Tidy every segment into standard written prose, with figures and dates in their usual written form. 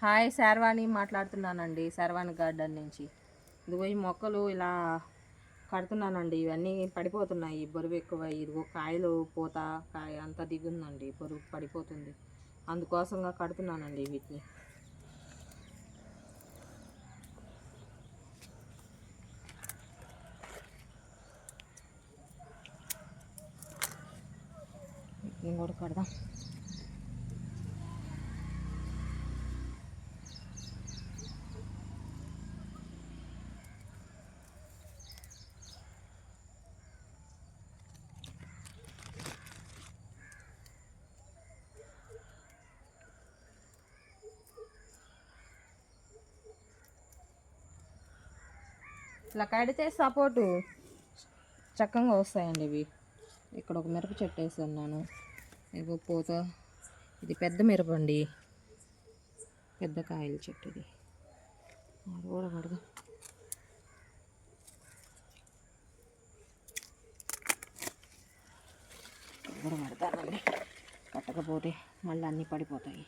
Hi Sharvani మాట్లాడుతున్నానండి, Sharvani garden నుంచి. ఇదిగో ఈ మొక్కలు ఇలా కడుతున్నానండి. ఇవన్నీ పడిపోతున్నాయి, బరువు ఎక్కువ. ఇదిగో కాయలు పూత కాయ అంతా దిగుందండి, బరువు పడిపోతుంది. అందుకోసంగా కడుతున్నానండి వీటిని. వీటిని కూడా కడదాం. ఇలా కడితే సపోర్టు చక్కగా వస్తాయండి ఇవి. ఇక్కడ ఒక మిరప చెట్టు వేసి ఉన్నాను. ఇగో పూత, ఇది పెద్ద మిరప అండి, పెద్ద కాయల చెట్టు ఇది. అది కూడా కడదాం. కూడా కడతానండి, కట్టకపోతే మళ్ళీ అన్నీ పడిపోతాయి.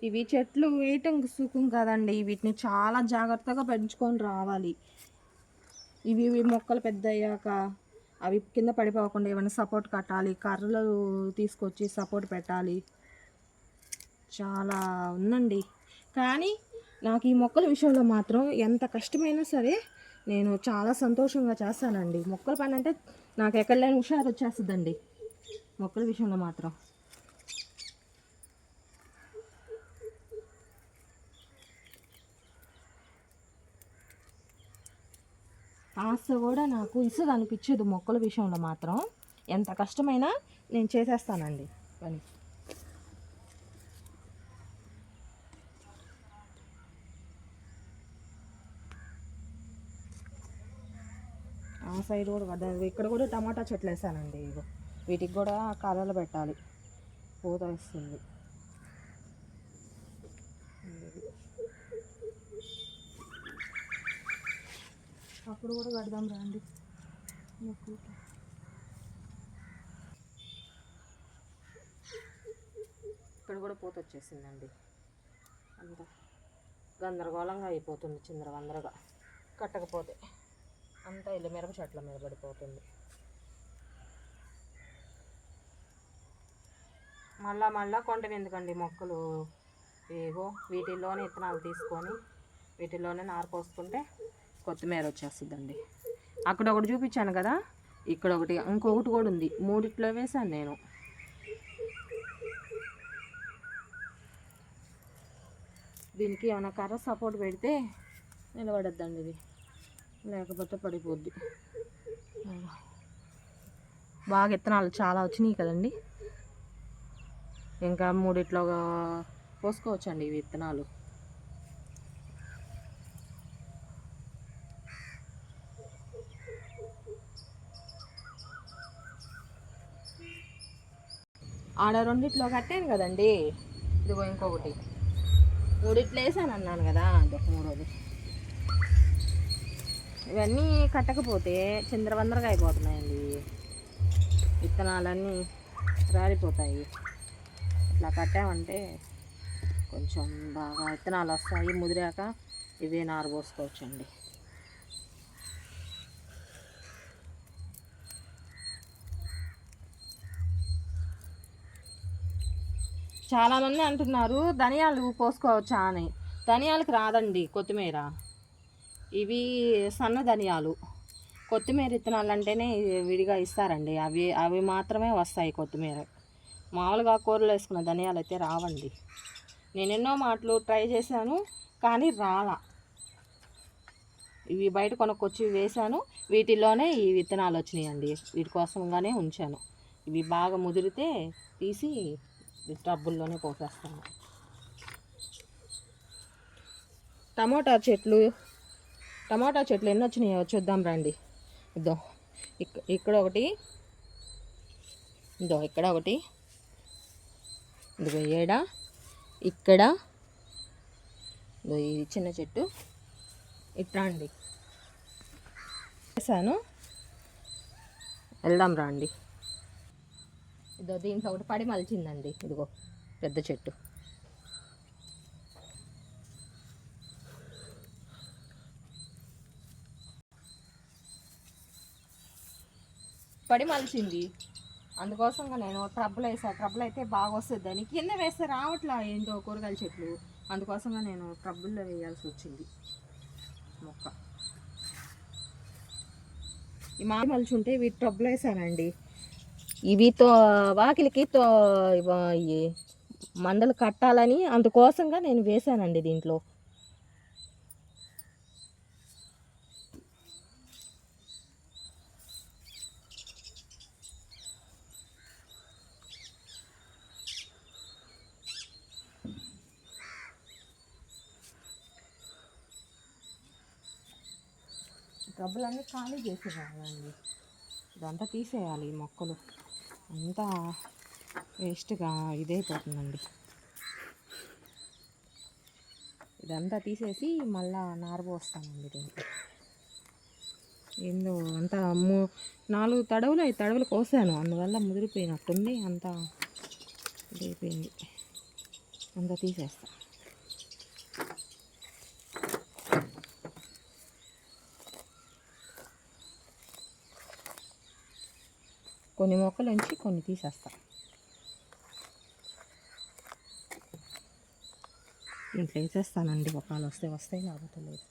ఇవి చెట్లు వేయటం సుఖం కాదండి, వీటిని చాలా జాగ్రత్తగా పెంచుకొని రావాలి. ఇవి మొక్కలు పెద్ద అయ్యాక అవి కింద పడిపోకుండా ఏమైనా సపోర్ట్ కట్టాలి, కర్రలు తీసుకొచ్చి సపోర్ట్ పెట్టాలి. చాలా ఉందండి, కానీ నాకు ఈ మొక్కల విషయంలో మాత్రం ఎంత కష్టమైనా సరే నేను చాలా సంతోషంగా చేస్తానండి. మొక్కల పని అంటే నాకు ఎక్కడ లేని హుషారు వచ్చేస్తుందండి మొక్కల విషయంలో మాత్రం. ఆశ కూడా నాకు ఇసుగా అనిపించదు మొక్కల విషయంలో మాత్రం. ఎంత కష్టమైనా నేను చేసేస్తానండి పని. ఆ సైడ్ కూడా కదా, ఇక్కడ కూడా టమాటా చెట్లు వేసానండి. ఇగో వీటికి కూడా కర్రలు పెట్టాలి, పూత వస్తుంది. అప్పుడు కూడా కడదాం రండి. ఇక్కడ కూడా పూత వచ్చేసిందండి. అంత గందరగోళంగా అయిపోతుంది, చిందరవందరగా కట్టకపోతే అంతా ఇల్లు మిరప చెట్ల మీద పడిపోతుంది. మళ్ళా కొంటవి ఎందుకండి మొక్కలు. ఏవో వీటిల్లోనే విత్తనాలు తీసుకొని వీటిల్లోనే నారు పోసుకుంటే కొత్తిమీర వచ్చేస్తుందండి. అక్కడ ఒకటి చూపించాను కదా, ఇక్కడ ఒకటి, ఇంకొకటి కూడా ఉంది. మూడిట్లో వేసాను నేను. దీనికి ఏమైనా కర్ర సపోర్ట్ పెడితే నిలబడద్దండి ఇది, లేకపోతే పడిపోద్ది. బాగా విత్తనాలు చాలా వచ్చినాయి కదండి, ఇంకా మూడిట్లో పోసుకోవచ్చండి ఇవి విత్తనాలు. ఆడ రెండిట్లో కట్టాను కదండి, ఇదిగో ఇంకొకటి మూడిట్లో వేసాను అన్నాను కదా, అదొక మూడోది. ఇవన్నీ కట్టకపోతే చిందరవందరగా అయిపోతున్నాయండి, విత్తనాలన్నీ రాలిపోతాయి. ఇట్లా కట్టామంటే కొంచెం బాగా విత్తనాలు వస్తాయి. ముదిరాక ఇవే నారు పోసుకోవచ్చండి. చాలామంది అంటున్నారు ధనియాలు పోసుకోవచ్చా అని. ధనియాలకు రాదండి కొత్తిమీర, ఇవి సన్న ధనియాలు. కొత్తిమీర విత్తనాలు అంటేనే విడిగా ఇస్తారండి, అవి మాత్రమే వస్తాయి కొత్తిమీర. మామూలుగా కూరలు వేసుకున్న ధనియాలు అయితే రావండి. నేను ఎన్నో మాటలు ట్రై చేశాను కానీ రాలా. ఇవి బయట కొనుక్కొచ్చి వేశాను, వీటిల్లోనే ఈ విత్తనాలు వచ్చినాయండి. వీటి కోసంగానే ఉంచాను. ఇవి బాగా ముదిరితే తీసి టబ్బుల్లోనే పోసేస్తాను. టమాటా చెట్లు ఎన్ని వచ్చినాయో చూద్దాం రండి. ఇక్కడ ఒకటి, ఇక్కడ ఒకటి, ఇదిగో ఇక్కడ ఇది చిన్న చెట్టు ఇట్లా అండి వేసాను. వెళ్దాం రండి. ఇదో దీంట్లో ఒకటి పడి మలిచిందండి. ఇదిగో పెద్ద చెట్టు. పడి మలిచింది, అందుకోసంగా నేను ట్రబ్బులు వేసాను. ట్రబ్బులు అయితే బాగా వస్తుంది. దాన్ని కింద వేస్తే రావట్లా ఏంటో కూరగాయల చెట్లు, అందుకోసంగా నేను ట్రబ్బుల్లో వేయాల్సి వచ్చింది మొక్క. ఈ మామిడి మలిచి ఉంటే వీటి ట్రబ్బులు వేసానండి. ఇవితో వాకిలికి మండలు కట్టాలని అందుకోసంగా నేను వేసానండి దీంట్లో. ట్రబ్బులన్నీ ఖాళీ చేసేయాలండి. ఇదంతా తీసేయాలి. ఈ మొక్కలు అంతా వేస్ట్గా ఇదైపోతుందండి. ఇదంతా తీసేసి మళ్ళా నారు పోస్తానండి దీంట్లో. ఏందో అంతా 4 తడవులు 5 తడవులు కోసాను, అందువల్ల ముదిరిపోయినట్టుంది. అంతా ఇదైపోయింది. అంతా తీసేస్తా. కొన్ని మొక్కలు ఉంచి కొన్ని తీసేస్తా. ఇంట్లో వేసేస్తానండి. ఒకవేళ వస్తాయి లేకపోతే లేదు.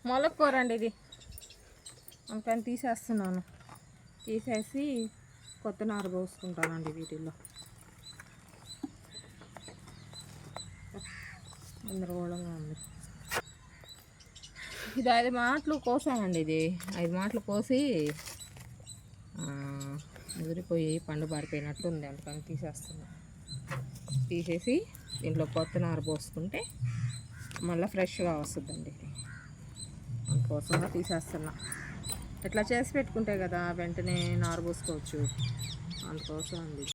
మొలకూర అండి ఇది, అందుకని తీసేస్తున్నాను. తీసేసి కొత్త నారు పోసుకుంటానండి వీటిల్లో. గందరగోళంగా ఉంది. ఇది 5 మాటలు కోసానండి. ఇది 5 మాటలు కోసి ముదిరిపోయి పండు బారిపోయినట్టు ఉంది, అందుకని తీసేస్తున్నా. తీసేసి దీంట్లో కొత్త నారు పోసుకుంటే మళ్ళీ ఫ్రెష్గా వస్తుందండి. అందుకోసంగా తీసేస్తున్నా. ఇట్లా చేసి పెట్టుకుంటే కదా వెంటనే నారు పోసుకోవచ్చు, అందుకోసం అండి.